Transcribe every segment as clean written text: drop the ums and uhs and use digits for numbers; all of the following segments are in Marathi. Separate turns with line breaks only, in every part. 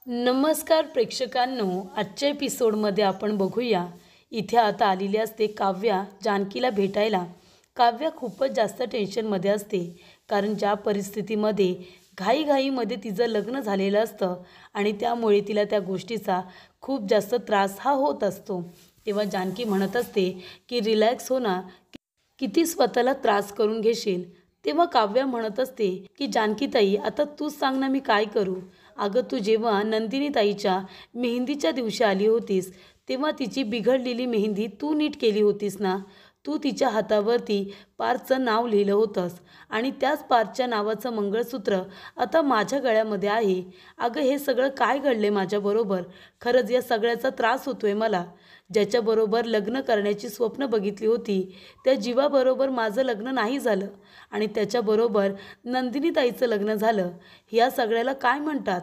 नमस्कार प्रेक्षकांनो, आजच्या एपिसोडमध्ये आपण बघूया. इथे आता आलेली असते काव्या जानकीला भेटायला. काव्या खूपच जास्त टेन्शनमध्ये असते, कारण ज्या परिस्थितीमध्ये घाईघाईमध्ये तिचं लग्न झालेलं असतं आणि त्यामुळे तिला त्या गोष्टीचा खूप जास्त त्रास हा होत असतो. तेव्हा जानकी म्हणत असते की रिलॅक्स हो ना, किती स्वतःला त्रास करून घेशील. तेव्हा काव्या म्हणत असते की जानकीताई, आता तूच सांग ना, मी काय करू. अगं, तू जेव्हा नंदिनी ताईच्या मेहंदीच्या दिवशी आली होतीस, तेव्हा तिची बिघडलेली मेहंदी तू नीट केली होतीस ना. तू तिच्या हातावरती पारचं नाव लिहिलं होतंस आणि त्याच पारच्या नावाचं मंगळसूत्र आता माझ्या गळ्यामध्ये आहे. अगं, हे सगळं काय घडले माझ्याबरोबर. खरंच या सगळ्याचा त्रास होतोय मला. ज्याच्याबरोबर लग्न करण्याची स्वप्न बघितली होती, त्या जीवाबरोबर माझं लग्न नाही झालं आणि त्याच्याबरोबर नंदिनीताईचं लग्न झालं. ह्या सगळ्याला काय म्हणतात.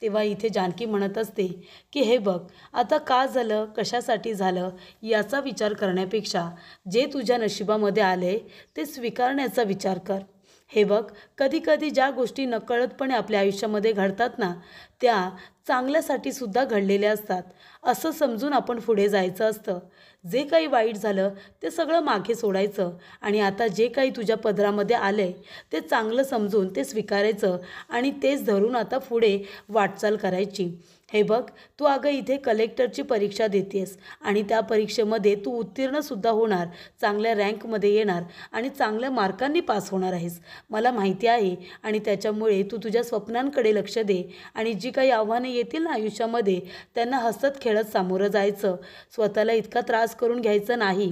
तेव्हा इथे जानकी म्हणत असते की हे बघ, आता का झालं, कशासाठी झालं याचा विचार करण्यापेक्षा जे तुझ्या नशिबामध्ये आले ते स्वीकारण्याचा विचार कर. हे बघ, कधी कधी ज्या गोष्टी नकळतपणे आपल्या आयुष्यामध्ये घडतात ना, त्या चांगल्यासाठी सुद्धा घडलेल्या असतात, असं समजून आपण पुढे जायचं असतं. जे काही वाईट झालं ते सगळं मागे सोडायचं आणि आता जे काही तुझ्या पदरामध्ये आलं आहे ते चांगलं समजून ते स्वीकारायचं आणि तेच धरून आता पुढे वाटचाल करायची. हे बघ, तू अगं इथे कलेक्टरची परीक्षा देतेस आणि त्या परीक्षेमध्ये तू उत्तीर्णसुद्धा होणार, चांगल्या रँकमध्ये येणार आणि चांगल्या मार्कांनी पास होणार आहेस, मला माहिती आहे. आणि त्याच्यामुळे तू तुझ्या स्वप्नांकडे लक्ष दे आणि जी काही आव्हाने येतील ना आयुष्यामध्ये, त्यांना हसत खेळत सामोरं जायचं, स्वतःला इतका त्रास करून घ्यायचं नाही.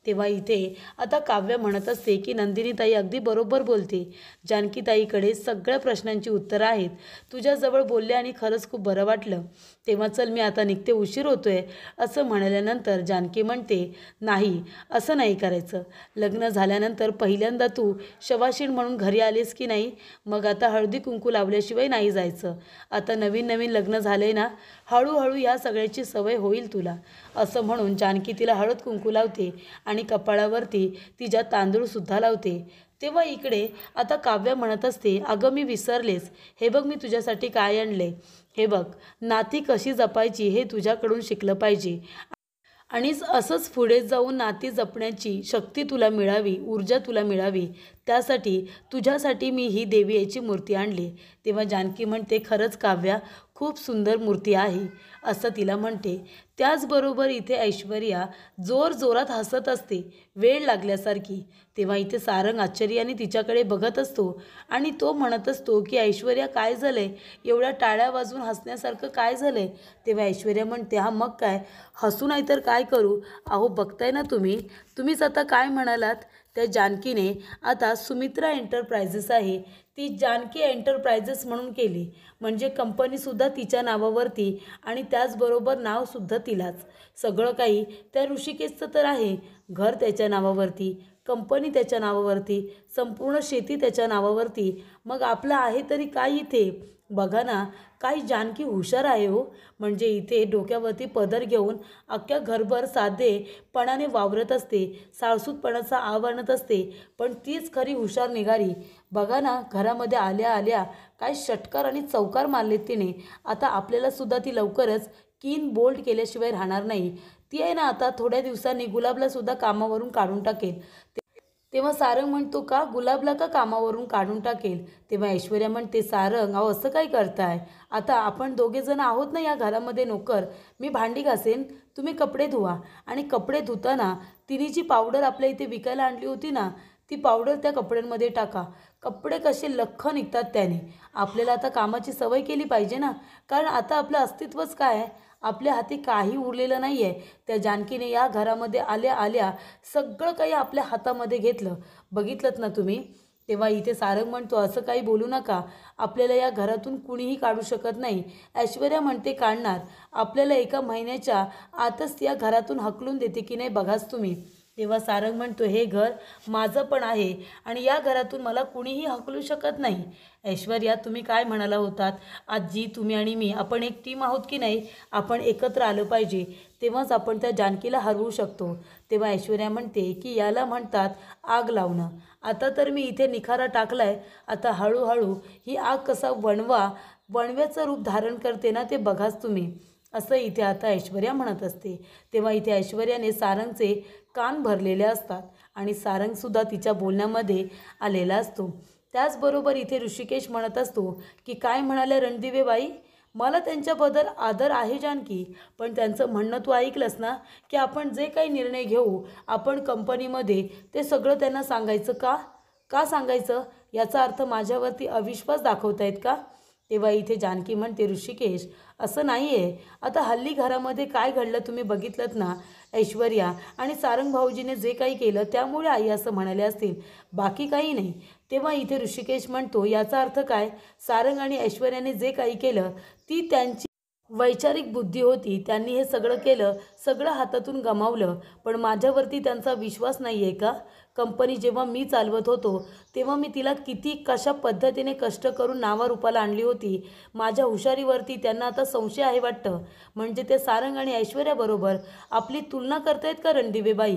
तेव्हा इथे आता काव्य म्हणत असते की नंदिनीताई अगदी बरोबर बोलते. जानकीताईकडे सगळ्या प्रश्नांची उत्तरं आहेत. तुझ्याजवळ बोलले आणि खरंच खूप बरं वाटलं. तेव्हा चल, मी आता निघते, उशीर होतोय. असं म्हणाल्यानंतर जानकी म्हणते, नाही, असं नाही करायचं. लग्न झाल्यानंतर पहिल्यांदा तू शवाशीण म्हणून घरी आलीस की नाही, मग आता हळदी कुंकू लावल्याशिवाय नाही जायचं. आता नवीन नवीन लग्न झालंय ना, हळूहळू या सगळ्याची सवय होईल तुला. असं म्हणून जानकी तिला हळद कुंकू लावते आणि कपाळावरती तिच्या तांदूळसुद्धा लावते. तेव्हा इकडे आता काव्य म्हणत असते, अगं मी विसरलेच. हे बघ, मी तुझ्यासाठी काय आणले. हे बघ, नाती कशी जपायची हे तुझ्याकडून शिकलं पाहिजे आणि असंच पुढे जाऊन नाती जपण्याची शक्ती तुला मिळावी, ऊर्जा तुला मिळावी, त्यासाठी तुझ्यासाठी मी ही देवी याची मूर्ती आणली. तेव्हा जानकी म्हणते, खरंच काव्या, खूप सुंदर मूर्ती आहे, असं तिला म्हणते. त्याचबरोबर इथे ऐश्वर्या जोरजोरात हसत असते, वेळ लागल्यासारखी. तेव्हा इथे सारंग आश्चर्याने तिच्याकडे बघत असतो आणि तो म्हणत असतो की ऐश्वर्या, काय झालंय, एवढ्या टाळ्या वाजवून हसण्यासारखं काय झालंय. तेव्हा ऐश्वर्या म्हणते, हा मग काय, हसू नाही तर काय करू. अहो, बघताय ना तुम्हीच आता काय म्हणालात. त्या जानकीने आता सुमित्रा एंटरप्राइजेस आहे ती जानकी एंटरप्राइजेस म्हणून केली, म्हणजे कंपनीसुद्धा तिच्या नावावरती आणि त्याचबरोबर नावसुद्धा तिलाच. सगळं काही त्या ऋषिकेशचं तर आहे. घर त्याच्या नावावरती, कंपनी त्याच्या नावावरती, संपूर्ण शेती त्याच्या नावावरती. मग आपलं आहे तरी काय इथे. बघा ना, काही जानकी हुशार आहे हो. म्हणजे इथे डोक्यावरती पदर घेऊन अख्ख्या घरभर साधेपणाने वावरत असते, साळसूतपणाचा आणत असते, पण तीच खरी हुशार निघाली. बघा ना, घरामध्ये आल्या आल्या काय षटकार आणि चौकार मारलेत तिने. आता आपल्यालासुद्धा ती लवकरच कीन बोल्ट केल्याशिवाय राहणार नाही. ती आहे ना, आता थोड्या दिवसांनी गुलाबलासुद्धा कामावरून काढून टाकेल. तेव्हा सारंग म्हणतो, का गुलाबला का कामावरून काढून टाकेल. तेव्हा ऐश्वर्या म्हणते, सारंग, अहो असं काय करताय. आता आपण दोघेजण आहोत ना या घरामध्ये नोकर. मी भांडी घासेन, तुम्ही कपडे धुवा आणि कपडे धुताना तिने जी पावडर आपल्या इथे विकायला आणली होती ना, ती पावडर त्या कपड्यांमध्ये टाका. कपडे कसे लख्ख निघतात त्याने. आपल्याला आता कामाची सवय केली पाहिजे ना, कारण आता आपलं अस्तित्वच काय आहे, आपल्या हाती काही उरलेलं नाही आहे. त्या जानकीने या घरामध्ये आल्या आल्या सगळं काही आपल्या हातामध्ये घेतलं, बघितलंत ना तुम्ही. तेव्हा इथे सारंग म्हणतो, असं काही बोलू नका, आपल्याला या घरातून कुणीही काढू शकत नाही. ऐश्वर्या म्हणते, काढणार, आपल्याला एका महिन्याच्या आतच या घरातून हकलून देते की नाही बघाच तुम्ही. तेव्हा सारंग म्हणतो, हे घर माझं पण आहे आणि या घरातून मला कुणीही हकलू शकत नाही. ऐश्वर्या, तुम्ही काय म्हणाला होतात, आजी, तुम्ही आणि मी आपण एक टीम आहोत की नाही, आपण एकत्र आलं पाहिजे, तेव्हाच आपण त्या जानकीला हरवू शकतो. तेव्हा ऐश्वर्या म्हणते की याला म्हणतात आग लावणं. आता तर मी इथे निखारा टाकलाय, आता हळूहळू ही आग कसा वणवा वणव्याचं रूप धारण करते ना ते बघाच तुम्ही, असं इथे आता ऐश्वर्या म्हणत असते. तेव्हा इथे ऐश्वर्याने सारंगचे कान भरलेले असतात आणि सारंगसुद्धा तिच्या बोलण्यामध्ये आलेला असतो. त्याचबरोबर इथे ऋषिकेश म्हणत असतो की काय म्हणाल्या रणदिवेबाई, मला त्यांच्याबद्दल आदर आहे जानकी, पण त्यांचं म्हणणं तू ऐकलंस ना की आपण जे काही निर्णय घेऊ आपण कंपनीमध्ये ते सगळं त्यांना सांगायचं का? का सांगायचं? याचा अर्थ माझ्यावरती अविश्वास दाखवतायत का? तेव्हा इथे जानकी म्हणते ऋषिकेश असं नाही आहे. आता हल्ली घरामध्ये काय घडलं तुम्ही बघितलंत ना. ऐश्वर्या आणि सारंग भाऊजीने जे काही केलं त्यामुळे आई असं म्हणाले असतील, बाकी काही नाही. तेव्हा इथे ऋषिकेश म्हणतो याचा अर्थ काय? सारंग आणि ऐश्वर्याने जे काही केलं ती त्यांची वैचारिक बुद्धी होती, त्यांनी हे सगळं केलं, सगळं हातातून गमावलं, पण माझ्यावरती त्यांचा विश्वास नाही आहे का? कंपनी जेव्हा मी चालवत होतो तेव्हा मी तिला किती कशा पद्धतीने कष्ट करून नावारूपाला आणली होती. माझ्या हुशारीवरती त्यांना आता संशय आहे वाटतं. म्हणजे ते सारंग आणि ऐश्वर्याबरोबर आपली तुलना करतायत का रणदिवेबाई?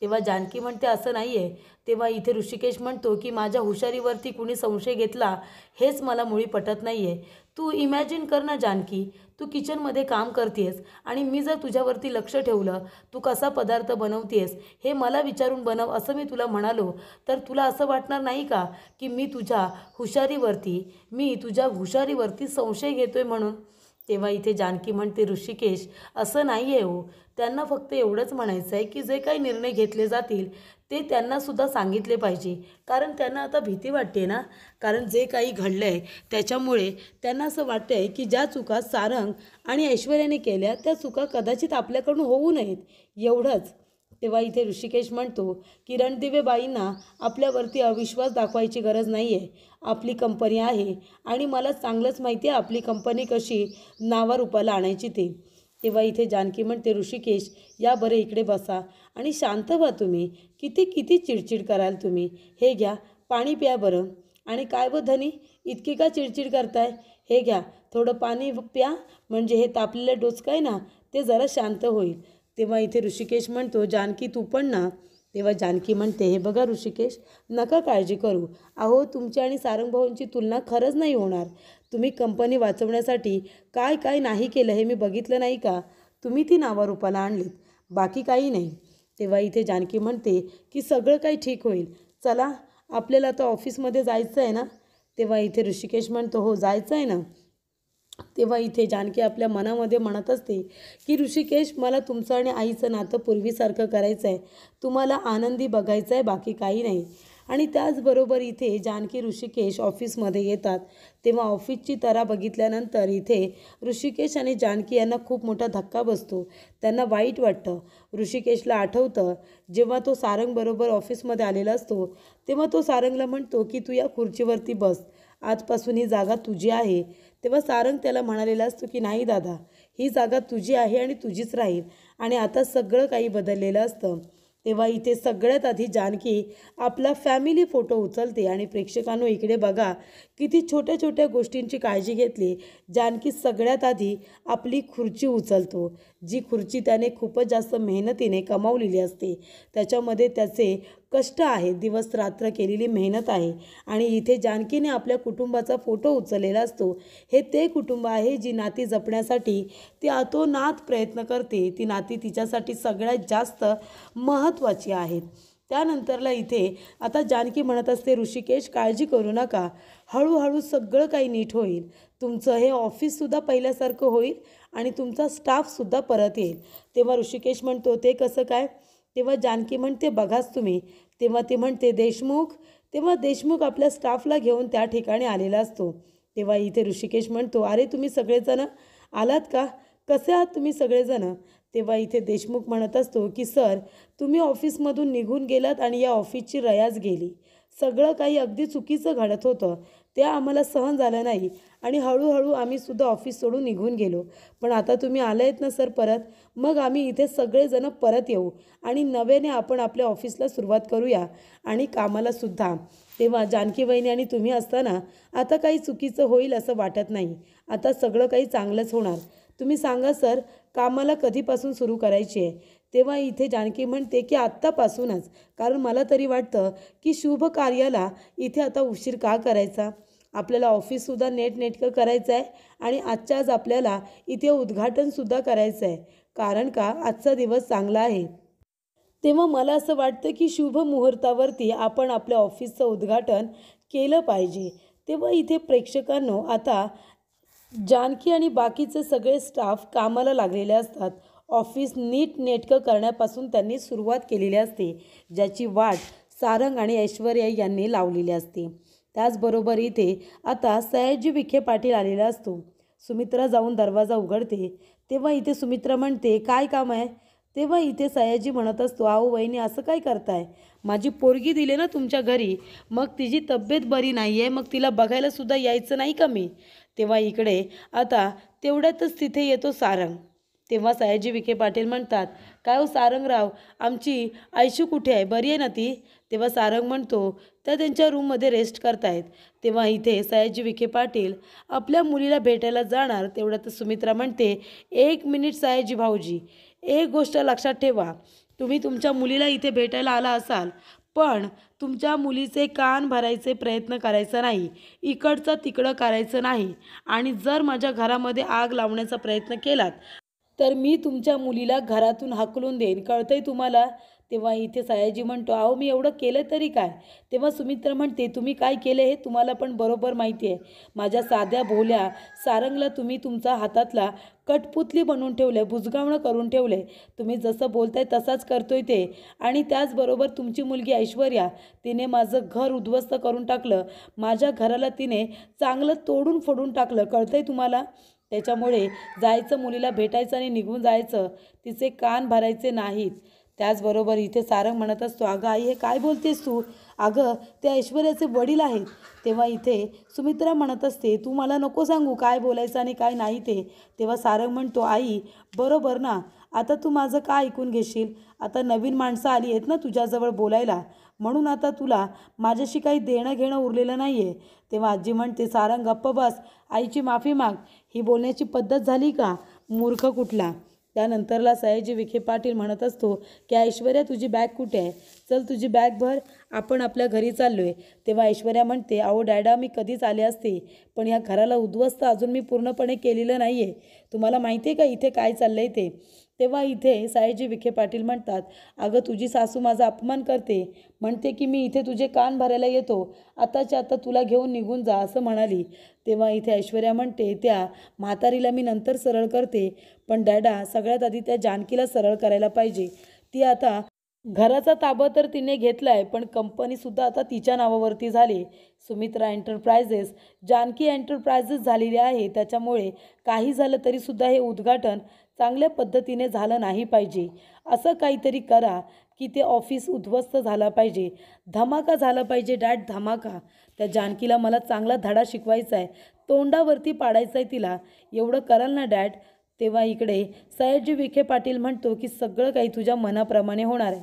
तेव्हा जानकी म्हणते असं नाही आहे. तेव्हा इथे ऋषिकेश म्हणतो की माझ्या हुशारीवरती कुणी संशय घेतला हेच मला मुळी पटत नाही आहे. तू इमॅजिन कर ना जानकी, तू किचनमध्ये काम करतेस आणि मी जर तुझ्यावरती लक्ष ठेवलं, तू कसा पदार्थ बनवतेस हे मला विचारून बनव असं मी तुला म्हणालो, तर तुला असं वाटणार नाही का की मी तुझ्या हुशारीवरती संशय घेतोय म्हणून? तेव्हा इथे जानकी म्हणते ऋषिकेश असं नाही आहे हो, त्यांना फक्त एवढंच म्हणायचं आहे की जे काही निर्णय घेतले जातील ते त्यांनासुद्धा सांगितले पाहिजे, कारण त्यांना आता भीती वाटते ना. कारण जे काही घडलं आहे त्याच्यामुळे त्यांना असं वाटतं आहे की ज्या चुका सारंग आणि ऐश्वर्याने केल्या त्या चुका कदाचित आपल्याकडून होऊ नयेत, एवढंच. तेव्हा इथे ऋषिकेश म्हणतो की रणदिवेबाईंना आपल्यावरती अविश्वास दाखवायची गरज नाही आहे. आपली कंपनी आहे आणि मला चांगलंच माहिती आहे आपली कंपनी कशी नावारूपाला आणायची ते. तेव्हा इथे जानकी म्हणते ऋषिकेश या बरं इकडे बसा आणि शांत व्हा तुम्ही. किती किती चिडचिड कराल तुम्ही. हे घ्या पाणी प्या बरं. आणि काय व धनी इतकी का चिडचिड करताय? हे घ्या थोडं पाणी प्या, म्हणजे हे तापलेलं डोसकं आहे ना ते जरा शांत होईल. तेव्हा इथे ऋषिकेश म्हणतो जानकी तू पण ना. तेव्हा जानकी म्हणते हे बघा ऋषिकेश, नका काळजी करू. अहो तुमची आणि सारंग भाऊंची तुलना खरंच नाही होणार. तुम्ही कंपनी वाचवण्यासाठी काय काय नाही केलं हे मी बघितलं नाही का? तुम्ही ती नावारूपाला आणलीत, बाकी काही नाही. तेव्हा इथे जानकी म्हणते की सगळं काही ठीक होईल. चला आपल्याला आता ऑफिसमध्ये जायचं आहे ना. तेव्हा इथे ऋषिकेश म्हणतो हो जायचं आहे ना. तेव्हा इथे जानकी आपल्या मनामध्ये म्हणत असते की ऋषिकेश मला तुमचं आणि आईचं नातं पूर्वीसारखं करायचं आहे, तुम्हाला आनंदी बघायचं आहे, बाकी काही नाही. आणि त्याचबरोबर इथे जानकी ऋषिकेश ऑफिसमध्ये येतात. तेव्हा ऑफिसची तरा बघितल्यानंतर इथे ऋषिकेश आणि जानकी यांना खूप मोठा धक्का बसतो. त्यांना वाईट वाटतं. ऋषिकेशला आठवतं जेव्हा तो सारंगबरोबर ऑफिसमध्ये आलेला असतो तेव्हा तो सारंगला म्हणतो की तू या खुर्चीवरती बस, आजपासून ही जागा तुझी आहे. तेव्हा सारंग त्याला म्हणालेला असतो की नाही दादा, ही जागा तुझी आहे आणि तुझीच राहील. आणि आता सगळं काही बदललेलं असतं. तेव्हा इथे सगळ्यात आधी जानकी आपला फॅमिली फोटो उचलते आणि प्रेक्षकांनो इकडे बघा किती छोट्या छोट्या गोष्टींची काळजी घेतली. जानकी सगळ्यात आधी आपली खुर्ची उचलतो, जी खुर्ची त्याने खूपच जास्त मेहनतीने कमावलेली असते. त्याच्यामध्ये त्याचे कष्ट आहे, दिवस रात्र केलेली मेहनत आहे. आणि इथे जानकीने आपल्या कुटुंबाचा फोटो उचललेला असतो. हे ते कुटुंब आहे जी नाती जपण्यासाठी ती अतोनात प्रयत्न करते. ती नाती तिच्यासाठी सगळ्यात जास्त महत्त्वाची आहेत. त्यानंतरला इथे आता जानकी म्हणत असते ऋषिकेश काळजी करू नका, हळूहळू सगळं काही नीट होईल. तुमचं हे ऑफिससुद्धा पहिल्यासारखं होईल आणि तुमचा स्टाफसुद्धा परत येईल. तेव्हा ऋषिकेश म्हणतो ते कसं काय? तेव्हा जानकी म्हणते बघाच तुम्ही. तेव्हा ती म्हणते देशमुख. तेव्हा देशमुख आपल्या स्टाफला घेऊन त्या ठिकाणी आलेला असतो. तेव्हा इथे ऋषिकेश म्हणतो अरे तुम्ही सगळेजण आलात का? कसे आहात तुम्ही सगळेजण? तेव्हा इथे देशमुख म्हणत असतो की सर तुम्ही ऑफिसमधून निघून गेलात आणि या ऑफिसची रयाज गेली. सगळं काही अगदी चुकीचं घडत होतं, ते आम्हाला सहन झालं नाही आणि हळूहळू आम्ही सुद्धा ऑफिस सोडून निघून गेलो. पण आता तुम्ही आले आहेत ना सर परत, मग आम्ही इथे सगळेजण परत येऊ आणि नव्याने आपण आपल्या ऑफिसला सुरुवात करूया आणि कामालासुद्धा. तेव्हा जानकी वहिनी आणि तुम्ही असताना आता काही चुकीचं होईल असं वाटत नाही. आता सगळं काही चांगलंच होणार. तुम्ही सांगा सर कामाला कधीपासून सुरू करायची आहे? तेव्हा इथे जानकी म्हणते की आत्तापासूनच, कारण मला तरी वाटतं की शुभ कार्याला इथे आता उशीर का करायचा. आपल्याला ऑफिससुद्धा नेटनेटकं करायचं आहे आणि आजच्या आज आपल्याला इथे उद्घाटनसुद्धा करायचं आहे, कारण का आजचा दिवस चांगला आहे. तेव्हा मला असं वाटतं की शुभ मुहूर्तावरती आपण आपल्या ऑफिसचं उद्घाटन केलं पाहिजे. तेव्हा इथे प्रेक्षकांनो आता जानकी आणि बाकीचे सगळे स्टाफ कामाला लागलेले असतात. ऑफिस नीटनेटकं करण्यापासून त्यांनी सुरुवात केलेली असते, ज्याची वाट सारंग आणि ऐश्वर्या यांनी लावलेली असते. त्याचबरोबर इथे आता सयाजी विखे पाटील आलेला असतो. सुमित्रा जाऊन दरवाजा उघडते. तेव्हा इथे सुमित्रा म्हणते, काय काम आहे? तेव्हा इथे सयाजी म्हणत असतो, अहो वहिनी असं काय करताय? माझी पोरगी दिली ना तुमच्या घरी, मग तिची तब्येत बरी नाही आहे, मग तिला बघायला सुद्धा यायचं नाही का मी? तेव्हा इकडे आता तेवढ्यातच तिथे येतो सारंग. तेव्हा सयाजी विखे पाटील म्हणतात, काय हो सारंगराव, आमची आयशू कुठे आहे? बरी आहे ना ती? तेव्हा सारंग म्हणतो, त्या त्यांच्या रूममध्ये रेस्ट करतायत. तेव्हा इथे सयाजी विखे पाटील आपल्या मुलीला भेटायला जाणार. तेवढ्यातच सुमित्रा म्हणते, 1 मिनिट सयाजी भाऊजी, एक गोष्ट लक्षात ठेवा, तुम्ही तुमच्या मुलीला इथे भेटायला आला असाल, पण तुमच्या मुलीचे कान भरायचे प्रयत्न करायचा नाही, इकडचं तिकडं करायचं नाही. आणि जर माझ्या घरामध्ये आग लावण्याचा प्रयत्न केलात तर मी तुमच्या मुलीला घरातून हाकलून देईन, कळतंय तुम्हाला? तेव्हा इथे सयाजी म्हणतो, अहो मी एवढं केलं तरी काय? तेव्हा सुमित्रा म्हणते, तुम्ही काय केलं हे तुम्हाला पण बरोबर माहिती आहे. माझ्या साध्या भोल्या सारंगला तुम्ही तुमचा हातातला कठपुतली बनवून ठेवलं आहे, बुजगावणं करून ठेवलं आहे. तुम्ही जसं बोलताय तसाच करतोय ते. आणि त्याचबरोबर तुमची मुलगी ऐश्वर्या, तिने माझं घर उद्ध्वस्त करून टाकलं, माझ्या घराला तिने चांगलं तोडून फोडून टाकलं, कळतंय तुम्हाला? त्याच्यामुळे जायचं, मुलीला भेटायचं आणि निघून जायचं, तिचे कान भरायचे नाहीत. त्याचबरोबर इथे सारंग म्हणत असतो, अगं आई हे काय बोलतेस तू? अगं ते ऐश्वर्याचे वडील आहेत. तेव्हा इथे सुमित्रा म्हणत असते, तू मला नको सांगू काय बोलायचं आणि काय नाही ते. तेव्हा सारंग म्हणतो, आई बरोबर ना, आता तू माझं काय ऐकून घेशील? आता नवीन माणसं आली आहेत ना तुझ्याजवळ बोलायला, म्हणून आता तुला माझ्याशी काही देणं घेणं उरलेलं नाही आहे. तेव्हा आजी म्हणते, सारंग गप्प बस, आईची माफी माग. ही बोलण्याची पद्धत झाली का? मूर्ख कुठला. त्यानंतरला सयाजी विखे पाटील म्हणत असतो की ऐश्वर्या तुझी बॅग कुठे आहे? चल तुझी बॅग भर, आपण आपल्या घरी चाललो आहे. तेव्हा ऐश्वर्या म्हणते, अहो डॅडा मी कधीच आले असते, पण या घराला उद्ध्वस्त अजून मी पूर्णपणे केलेलं नाही आहे. तुम्हाला माहिती आहे का इथे काय चाललं आहे ते? तेव्हा इथे सयाजी विखे पाटील म्हणतात, अगं तुझी सासू माझा अपमान करते, म्हणते की मी इथे तुझे कान भरायला येतो, आताच्या आता तुला घेऊन निघून जा असं म्हणाली. तेव्हा इथे ऐश्वर्या म्हणते, त्या म्हातारीला मी नंतर सरळ करते, पण डॅडा सगळ्यात आधी त्या जानकीला सरळ करायला पाहिजे. ती आता घराचा ताबा तर तिने घेतला आहे, पण कंपनीसुद्धा आता तिच्या नावावरती झाली. सुमित्रा एंटरप्राइजेस जानकी एंटरप्राइजेस झालेली आहे. त्याच्यामुळे काही झालं तरीसुद्धा हे उद्घाटन चांगल्या पद्धतीने झालं नाही पाहिजे. असं काहीतरी करा की ते ऑफिस उद्ध्वस्त झालं पाहिजे, धमाका झाला पाहिजे डॅड, धमाका. त्या जानकीला मला चांगला धडा शिकवायचा आहे, तोंडावरती पाडायचं आहे तिला, एवढं कराल ना डॅड? तेव्हा इकडे सयाजी विखे पाटील म्हणतो की सगळं काही तुझ्या मनाप्रमाणे होणार आहे.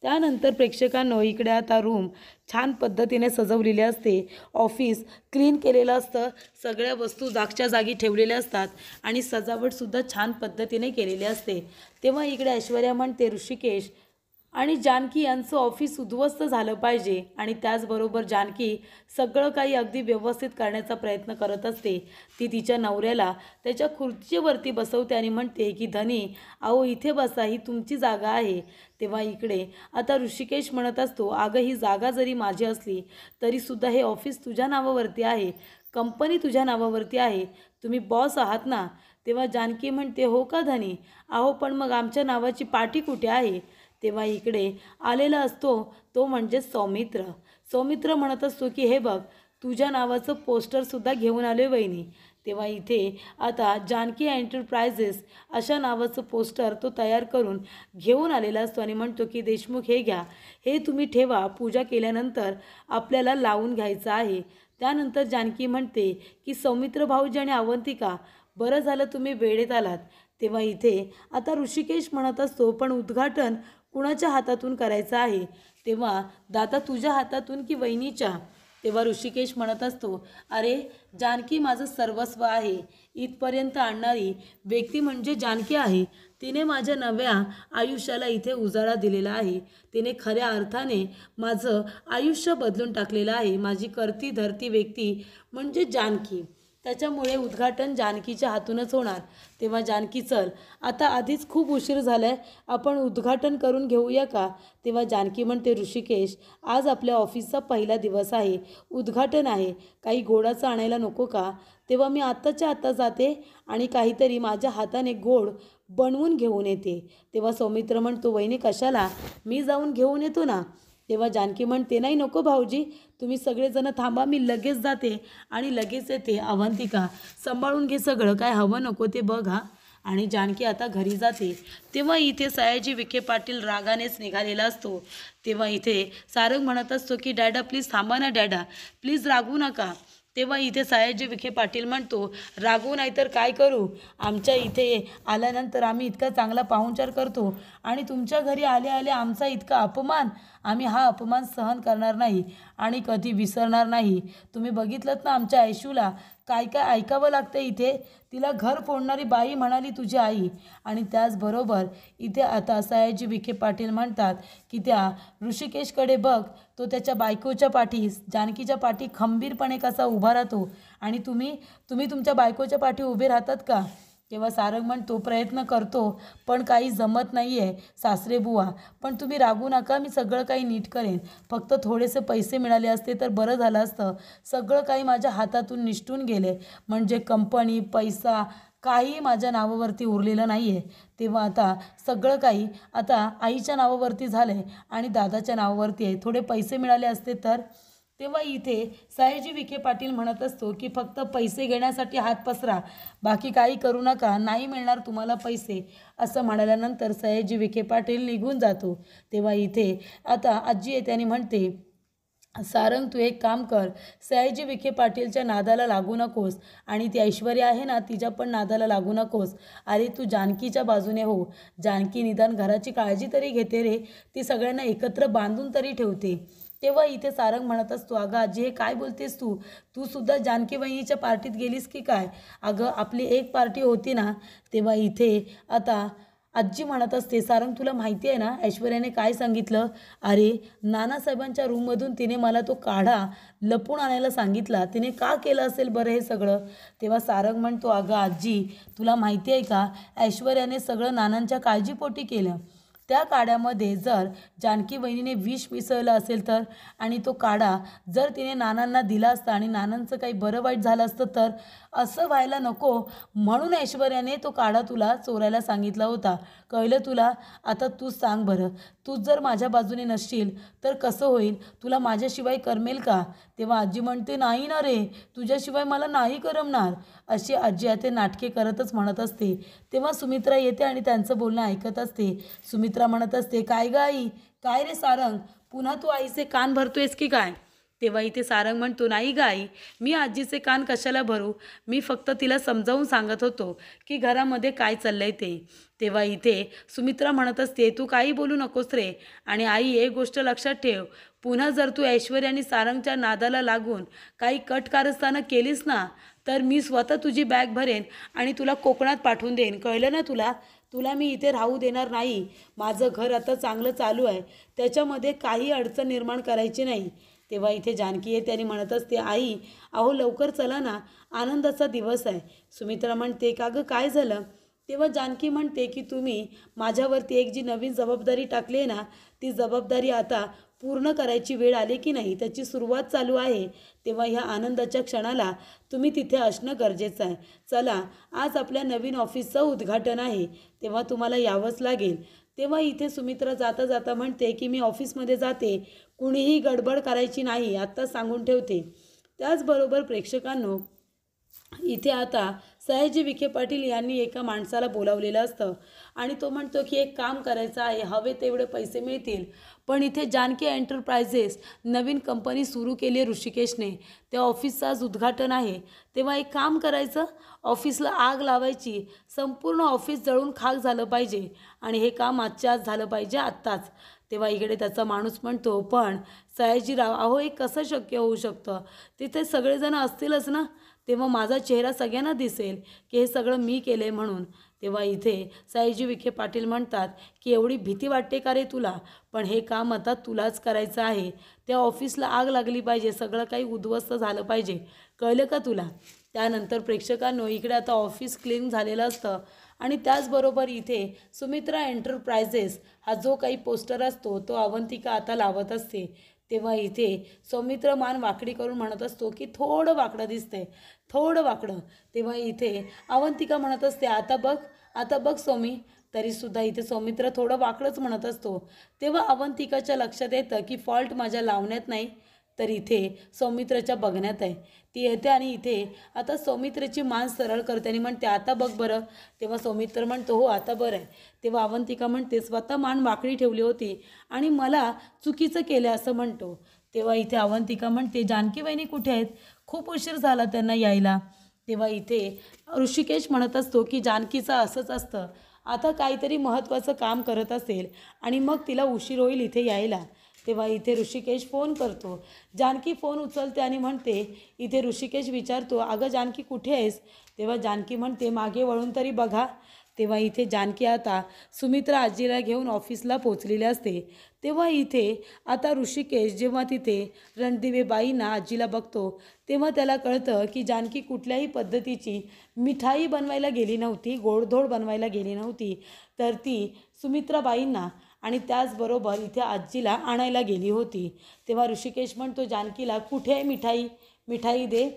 त्यानंतर प्रेक्षकांनो इकडे आता रूम छान पद्धतीने सजवलेली असते, ऑफिस क्लीन केलेलं असतं, सगळ्या वस्तू जागच्या जागी ठेवलेल्या असतात आणि सजावटसुद्धा छान पद्धतीने केलेली असते. तेव्हा इकडे ऐश्वर्या म्हणते, ऋषिकेश आणि जानकी यांचं ऑफिस उद्ध्वस्त झालं पाहिजे. आणि त्याचबरोबर जानकी सगळं काही अगदी व्यवस्थित करण्याचा प्रयत्न करत असते. ती तिच्या नवऱ्याला त्याच्या खुर्चीवरती बसवते आणि म्हणते की धनी अहो इथे बसा, ही तुमची जागा आहे. तेव्हा इकडे आता ऋषिकेश म्हणत असतो, अगं ही जागा जरी माझी असली तरीसुद्धा हे ऑफिस तुझ्या नावावरती आहे, कंपनी तुझ्या नावावरती आहे, तुम्ही बॉस आहात ना. तेव्हा जानकी म्हणते, हो का धनी? अहो पण मग आमच्या नावाची पाटी कुठे आहे? तेव्हा इकडे आलेला असतो तो म्हणजे सौमित्र. सौमित्र म्हणत असतो की हे बघ, तुझ्या नावाचं पोस्टरसुद्धा घेऊन आलो वहिनी. तेव्हा इथे आता जानकी एंटरप्राइजेस अशा नावाचं पोस्टर तो तयार करून घेऊन आलेला असतो आणि म्हणतो की देशमुख हे घ्या, हे तुम्ही ठेवा, पूजा केल्यानंतर आपल्याला लावून घ्यायचं आहे. त्यानंतर जानकी म्हणते की सौमित्र भाऊजी आणि अवंतिका, बरं झालं तुम्ही वेळेत आलात. तेव्हा इथे आता ऋषिकेश म्हणत असतो, पण उद्घाटन कुणाच्या हातातून करायचं आहे? तेव्हा दादा तुझ्या हातातून की वहिनीच्या? तेव्हा ऋषिकेश म्हणत असतो, अरे जानकी माझं सर्वस्व आहे, इथपर्यंत आणणारी व्यक्ती म्हणजे जानकी आहे. तिने माझ्या नव्या आयुष्याला इथे उजाळा दिलेला आहे. तिने खऱ्या अर्थाने माझं आयुष्य बदलून टाकलेलं आहे. माझी करती धरती व्यक्ती म्हणजे जानकी. त्याच्यामुळे उद्घाटन जानकीच्या हातूनच होणार. तेव्हा जानकी चल, आता आधीच खूप उशीर झालाय, आपण उद्घाटन करून घेऊया का? तेव्हा जानकी म्हणते ऋषिकेश, आज आपल्या ऑफिसचा पहिला दिवस आहे, उद्घाटन आहे, काही गोडाचं आणायला नको का? तेव्हा मी आत्ताच्या आत्ता जाते आणि काहीतरी माझ्या हाताने गोड बनवून घेऊन येते. तेव्हा सौमित्र म्हणतो वहिनी कशाला, मी जाऊन घेऊन येतो ना. तेव्हा जानकी म्हणते नाही नको भाऊजी, तुम्ही सगळेजण थांबा, मी लगेच जाते आणि लगेच येते. अवंतिका सांभाळून घे सगळं, काय हवं नको ते बघ हा. आणि जानकी आता घरी जाते. तेव्हा इथे सयाजी विखे पाटील रागानेच निघालेला असतो. तेव्हा इथे सारंग म्हणत असतो की डॅडा प्लीज थांबा ना डॅडा, प्लीज रागवू नका. तेव्हा इथे सयाजी विखे पाटील म्हणतो रागवू नाही तर काय करू, आमच्या इथे आल्यानंतर आम्ही इतका चांगला पाहुणचार करतो आणि तुमच्या घरी आल्या आल्या आमचा इतका अपमान, आम्ही हा अपमान सहन करणार नाही आणि कधी विसरणार नाही. तुम्ही बघितलं ना आमच्या ऐशूला, काय काय ऐकावं लागतं इथे, तिला घर फोडणारी बाई म्हणाली तुझी आई. आणि त्याचबरोबर इथे आता सयाजी विखे पाटील म्हणतात की त्या ऋषिकेशकडे बघ, तो त्याच्या बायकोच्या पाठी जानकीच्या पाठी खंबीरपणे कसा उभा राहतो आणि तुम्ही तुमच्या बायकोच्या पाठी उभे राहतात का? तेव्हा सारंग म्हणतो प्रयत्न करतो पण काही जमत नाही आहे सासरे बुवा, पण तुम्ही रागू नका, मी सगळं काही नीट करेन. फक्त थोडेसे पैसे मिळाले असते तर बरं झालं असतं. सगळं काही माझ्या हातातून निसटून गेले, म्हणजे कंपनी पैसा काही माझ्या नावावरती उरलेलं नाही आहे. तेव्हा आता सगळं काही आता आईच्या नावावरती झालं आहे आणि दादाच्या नावावरती आहे. थोडे पैसे मिळाले असते तर. तेव्हा इथे सयाजी विखे पाटील म्हणत असतो की फक्त पैसे घेण्यासाठी हात पसरा, बाकी काही करू नका, नाही मिळणार तुम्हाला पैसे, असं म्हणाल्यानंतर सयाजी विखे पाटील निघून जातो. तेव्हा इथे आता आजी येते आणि म्हणते सारंग तू एक काम कर, सयाजी विखे पाटीलच्या नादाला लागू नकोस आणि ती ऐश्वर्या आहे ना तिच्या पण नादाला लागू नकोस. अरे तू जानकीच्या बाजूने हो, जानकी निदान घराची काळजी तरी घेते रे, ती सगळ्यांना एकत्र बांधून तरी ठेवते. तेव्हा इथे सारंग म्हणत असतो अगं आजी हे काय बोलतेस तू, तू सुद्धा जानकी वहिनीच्या पार्टीत गेलीस की काय? अगं आपली एक पार्टी होती ना. तेव्हा इथे आता आजी म्हणत असते सारंग तुला माहिती आहे ना ऐश्वर्याने काय सांगितलं? अरे नानासाहेबांच्या रूममधून तिने मला तो काढा लपून आणायला सांगितला, तिने का केलं असेल बरं हे सगळं? तेव्हा सारंग म्हणतो अगं आजी तुला माहिती आहे का, ऐश्वर्याने सगळं नानांच्या काळजीपोटी केलं. त्या काढ्यामध्ये जर जानकी वहिनीने विष मिसळलं असेल तर, आणि तो काढा जर तिने नानांना दिला असता आणि नानांचं काही बरं वाईट झालं असतं तर, असं व्हायला नको म्हणून ऐश्वर्याने तो काढा तुला चोरायला सांगितला होता. कळलं तुला? आता तूच सांग बरं, तूच जर माझ्या बाजूने नसशील तर कसं होईल, तुला माझ्याशिवाय करमेल का? तेव्हा आजी म्हणते नाही ना रे, तुझ्याशिवाय मला नाही करमणार, अशी आजी आता नाटके करतच म्हणत असते. तेव्हा सुमित्रा येते आणि त्यांचं बोलणं ऐकत असते. सुमित्रा म्हणत असते काय ग आई, काय रे सारंग, पुन्हा तू आईचे कान भरतोयस की काय? तेव्हा इथे सारंग म्हणतो नाही ग आई, मी आजीचे कान कशाला भरू, मी फक्त तिला समजावून सांगत होतो की घरामध्ये काय चाललंय ते. तेव्हा इथे सुमित्रा म्हणत असते तू काही बोलू नकोस रे, आणि आई एक गोष्ट लक्षात ठेव, पुन्हा जर तू ऐश्वर्या आणि सारंगच्या नादाला लागून काही कटकारस्थानं केलीस ना तर मी स्वतः तुझी बॅग भरेन आणि तुला कोकणात पाठवून देईन. कळलं ना तुला? तुला मी इथे राहू देणार नाही. माझं घर आता चांगलं चालू आहे, त्याच्यामध्ये काही अडचण निर्माण करायची नाही. तेव्हा इथे जानकी येते आणि म्हणत असते आई अहो लवकर चला ना, आनंदाचा दिवस आहे. सुमित्रा म्हणते का गं काय झालं? तेव्हा जानकी म्हणते की तुम्ही माझ्यावरती एक जी नवीन जबाबदारी टाकली आहे ना, ती जबाबदारी आता पूर्ण करायची वेळ आली की नाही, त्याची सुरुवात चालू आहे. तेव्हा ह्या आनंदाच्या क्षणाला तुम्ही तिथे असणं गरजेचं आहे. चला आज आपल्या नवीन ऑफिसचं उद्घाटन आहे, तेव्हा तुम्हाला यावंच लागेल. तेव्हा इथे सुमित्रा जाता जाता म्हणते की मी ऑफिसमध्ये जाते, कुणीही गडबड करायची नाही, आत्ता सांगून ठेवते. त्याचबरोबर प्रेक्षकांनो इथे आता सयाजी विखे पाटील यांनी एका माणसाला बोलावलेलं असतं आणि तो म्हणतो की एक काम करायचं आहे, हवे तेवढे पैसे मिळतील. पण इथे जानकी एंटरप्राइजेस नवीन कंपनी सुरू केली आहे ऋषिकेशने, त्या ऑफिसचं आज उद्घाटन आहे. तेव्हा एक काम करायचं, ऑफिसला आग लावायची, संपूर्ण ऑफिस जळून खाक झालं पाहिजे आणि हे काम आजच्या आज झालं पाहिजे आत्ताच. तेव्हा इकडे त्याचा माणूस म्हणतो पण सयाजीराव अहो हे कसं शक्य होऊ शकतं, तिथे सगळेजण असतीलच ना, तेव्हा माझा चेहरा सगळ्यांना दिसेल की हे सगळं मी केलं आहे म्हणून. तेव्हा इथे सयाजी विखे पाटील म्हणतात की एवढी भीती वाटते का रे तुला? पण हे काम आता तुलाच करायचं आहे. त्या ऑफिसला आग लागली पाहिजे, सगळं काही उद्ध्वस्त झालं पाहिजे, कळलं का तुला? त्यानंतर प्रेक्षकांनो इकडे आता ऑफिस क्लीन झालेलं असतं आणि त्याचबरोबर इथे सुमित्रा एंटरप्राइजेस हा जो काही पोस्टर असतो तो अवंतिका आता लावत असते. तेव्हा इथे सौमित्र मान वाकडी करून म्हणत असतो की थोडं वाकडं दिसतंय, थोडं वाकडं. तेव्हा इथे अवंतिका म्हणत असते आता बघ सौमी. तरीसुद्धा इथे सौमित्र थोडं वाकडंच म्हणत असतो. तेव्हा अवंतिकाच्या लक्षात येतं की फॉल्ट माझ्या लावण्यात नाही तर इथे सौमित्रच्या बघण्यात आहे. ती येते आणि इथे आता सौमित्रची मान सरळ करते आणि म्हणते आता बघ बरं. तेव्हा सौमित्र म्हणतो हो आता बरं आहे. तेव्हा अवंतिका म्हणते स्वतः मान वाकडी ठेवली होती आणि मला चुकीचं केलं असं म्हणतो. तेव्हा इथे अवंतिका म्हणते जानकी वहिनी कुठे आहेत? खूप उशीर झाला त्यांना यायला. तेव्हा इथे ऋषिकेश म्हणत असतो की जानकीचं असंच असतं, आता काहीतरी महत्त्वाचं काम करत असेल आणि मग तिला उशीर होईल इथे यायला. तेव्हा इथे ऋषिकेश फोन करतो. जानकी फोन उचलते आणि म्हणते इथे ऋषिकेश विचारतो अगं जानकी कुठे आहेस? तेव्हा जानकी म्हणते मागे वळून तरी बघा. तेव्हा इथे जानकी आता सुमित्रा आजीला घेऊन ऑफिसला पोचलेली असते. तेव्हा इथे आता ऋषिकेश जेव्हा तिथे रणदिवेबाईंना आजीला बघतो तेव्हा त्याला कळतं की जानकी कुठल्याही पद्धतीची मिठाई बनवायला गेली नव्हती, गोडधोड बनवायला गेली नव्हती, तर ती सुमित्राबाईंना आणि त्याचबरोबर इथे आजीला आणायला गेली होती. तेव्हा ऋषिकेश म्हणतो जानकीला कुठे आहे मिठाई, मिठाई दे.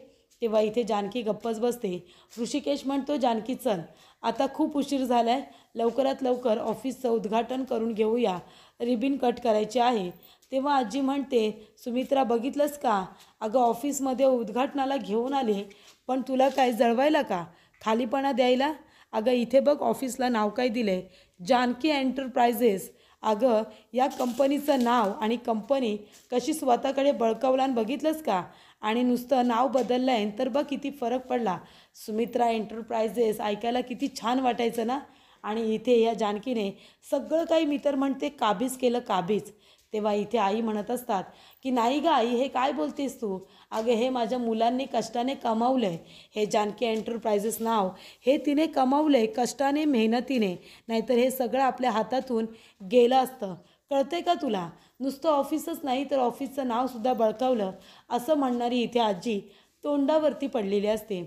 तेव्हा इथे जानकी गप्पच बसते. ऋषिकेश म्हणतो जानकी चल आता खूप उशीर झाला आहे, लवकरात लवकर ऑफिसचं उद्घाटन करून घेऊया, रिबिन कट करायची आहे. तेव्हा आजी म्हणते सुमित्रा बघितलंस का, अगं ऑफिसमध्ये उद्घाटनाला घेऊन आले पण तुला काय जळवायला का, खालीपणा द्यायला? अगं इथे बघ ऑफिसला नाव काय दिलं आहे, जानकी एंटरप्राइजेस. अगं या कंपनीचं नाव आणि कंपनी कशी स्वतःकडे बळकावला बघितलंस का, आणि नुसतं नाव बदललं आहे तर बघ किती फरक पडला. सुमित्रा एंटरप्राइजेस ऐकायला किती छान वाटायचं ना, आणि इथे या जानकीने सगळं काही मी तर म्हणते काबीज केलं, काबीज. तेव्हा इथे आई म्हणत असतात की नाही गं आई हे काय बोलतेस तू, अगं हे माझ्या मुलांनी कष्टाने कमावलं आहे, हे जानकी एंटरप्राइजेस नाव हे तिने कमावलं आहे कष्टाने, मेहनतीने, नाहीतर हे सगळं आपल्या हातातून गेलं असतं. कळतंय का तुला? नुसतं ऑफिसच नाही तर ऑफिसचं नावसुद्धा बळकावलं असं म्हणणारी इथे आजी तोंडावरती पडलेली असते.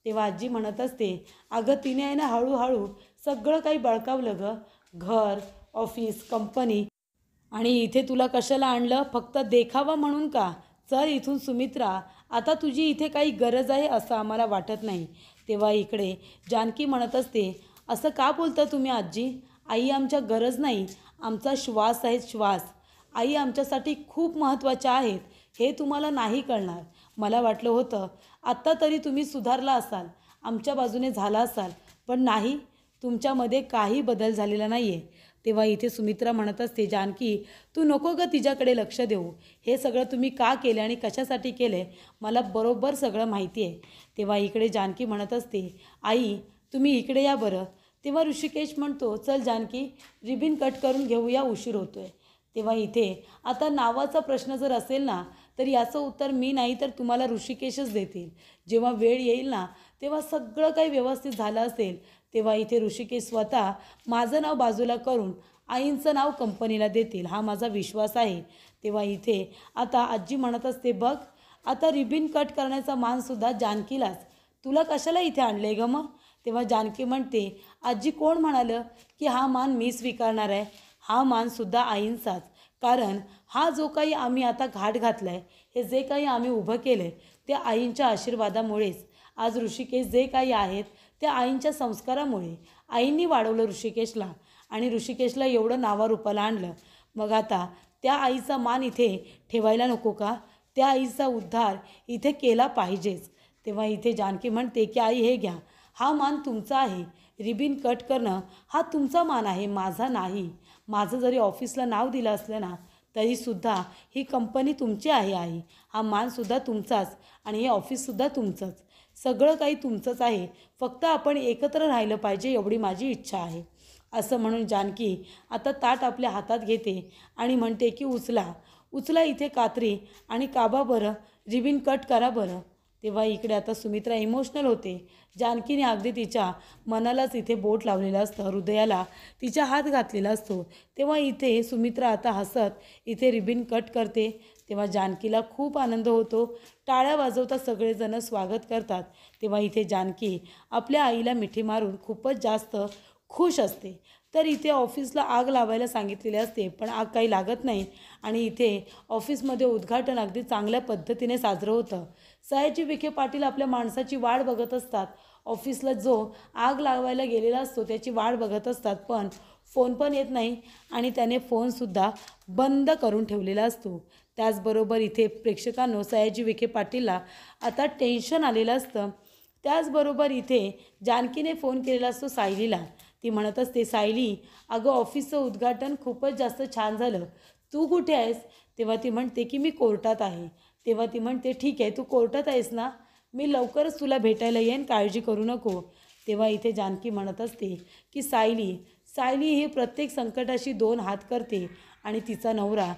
तेव्हा आजी म्हणत असते अगं तिने आहे ना हळूहळू सगळं काही बळकावलं गं, घर, ऑफिस, कंपनी, आणि इथे तुला कशाला आणलं, फक्त देखावा म्हणून का? चल इथून सुमित्रा, आता तुझी इथे काही गरज आहे असं आम्हाला वाटत नाही. तेव्हा इकडे जानकी म्हणत असते असं का बोलता तुम्ही आजी, आई आमच्या गरज नाही, आमचा श्वास आहे श्वास, आई आमच्यासाठी खूप महत्त्वाच्या आहेत, हे तुम्हाला नाही कळणार. मला वाटलं होतं आत्ता तरी तुम्ही सुधारला असाल, आमच्या बाजूने झाला असाल, पण नाही, तुमच्यामध्ये काही बदल झालेला नाही आहे. तेव्हा इथे सुमित्रा म्हणत असते जानकी तू नको गं तिच्याकडे लक्ष देऊ, हे सगळं तुम्ही का केले आणि कशासाठी केले मला बरोबर सगळं माहिती आहे. तेव्हा इकडे जानकी म्हणत असते आई तुम्ही इकडे या बरं. तेव्हा ऋषिकेश म्हणतो चल जानकी रिबिन कट करून घेऊया, उशीर होतो आहे. तेव्हा इथे आता नावाचा प्रश्न जर असेल ना तर याचं उत्तर मी नाही तर तुम्हाला ऋषिकेशच देतील. जेव्हा वेळ येईल ना तेव्हा सगळं काही व्यवस्थित झालं असेल तेव्हा इथे ऋषिकेश स्वतः माझं नाव बाजूला करून आईंचं नाव कंपनीला देतील, हा माझा विश्वास आहे. तेव्हा इथे आता आजी म्हणत असते बघ आता रिबिन कट करण्याचा मानसुद्धा जानकीलाच, तुला कशाला इथे आणले गं मग? तेव्हा जानकी म्हणते आजी कोण म्हणालं की हा मान मी स्वीकारणार आहे, हा मानसुद्धा आईंचाच, कारण हा जो काही आम्ही आता घाट घातला आहे, हे जे काही आम्ही उभं केलं आहे ते आईंच्या आशीर्वादामुळेच. आज ऋषिकेश जे काही आहेत त्या आईंच्या संस्कारामुळे, आईंनी वाढवलं ऋषिकेशला आणि ऋषिकेशला एवढं नावारूपाला आणलं. मग आता त्या आईचा मान इथे ठेवायला नको का? त्या आईचा उद्धार इथे केला पाहिजेच. तेव्हा इथे जानकी म्हणते की आई हे घ्या, हा मान तुमचा आहे, रिबिन कट करणं हा तुमचा मान आहे, माझा नाही. माझं जरी ऑफिसला नाव दिलं असलं ना तरीसुद्धा ही कंपनी तुमची आहे आई, हा मानसुद्धा तुमचाच आणि हे ऑफिससुद्धा तुमचंच, सगळं काही तुमचंच आहे, फक्त आपण एकत्र राहिलं पाहिजे एवढी माझी इच्छा आहे. असं म्हणून जानकी आता ताट आपल्या हातात घेते आणि म्हणते की उचला उचला इथे कात्री आणि काबा बरं, रिबिन कट करा बरं. तेव्हा इकडे आता सुमित्रा इमोशनल होते. जानकीने अगदी तिच्या मनालाच इथे बोट लावलेलं असतं, हृदयाला तिच्या हात घातलेला असतो. तेव्हा इथे सुमित्रा आता हसत इथे रिबिन कट करते. तेव्हा जानकीला खूप आनंद होतो. टाळ्या वाजवता सगळेजण स्वागत करतात. तेव्हा इथे जानकी आपल्या आईला मिठी मारून खूपच जास्त खुश असते. तर इथे ऑफिसला आग लावायला सांगितलेले असते, पण आग काही लागत नाही आणि इथे ऑफिसमध्ये उद्घाटन अगदी चांगल्या पद्धतीने साजरं होतं. सयाजी विखे पाटील आपल्या माणसाची वाट बघत असतात. ऑफिसला जो आग लावायला गेलेला असतो त्याची वाट बघत असतात, पण फोन पण येत नाही आणि त्याने फोनसुद्धा बंद करून ठेवलेला असतो. त्याचबरोबर इथे प्रेक्षकांनो सयाजी विखे पाटीलला आता टेन्शन आलेलं असतं. त्याचबरोबर इथे जानकीने फोन केलेला असतो सायलीला. ती म्हणत असते, सायली अगं ऑफिसचं उद्घाटन खूपच जास्त छान झालं, तू कुठे आहेस? तेव्हा ती म्हणते की मी कोर्टात आहे. तेव्हा ती म्हणते ठीक आहे, तू कोर्टात आहेस ना, मी लवकरच तुला भेटायला येईन, काळजी करू नको. तेव्हा इथे जानकी म्हणत असते की सायली सायली ही प्रत्येक संकटाशी दोन हात करते आणि तिचा नवरा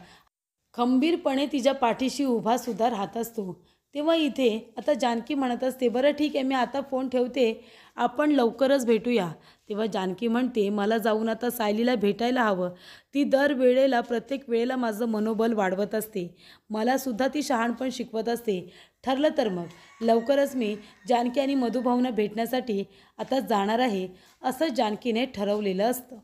खंबीरपणे तिच्या पाठीशी उभासुद्धा राहत असतो. तेव्हा इथे आता जानकी म्हणत असते, बरं ठीक आहे, मी आता फोन ठेवते, आपण लवकरच भेटूया. तेव्हा जानकी म्हणते, मला जाऊन आता सायलीला भेटायला हवं. ती दर वेळेला प्रत्येक वेळेला माझं मनोबल वाढवत असते, मलासुद्धा ती शहाणपण शिकवत असते. ठरलं तर मग लवकरच मी जानकी आणि मधुभाऊंना भेटण्यासाठी आता जाणार आहे, असं जानकीने ठरवलेलं असतं.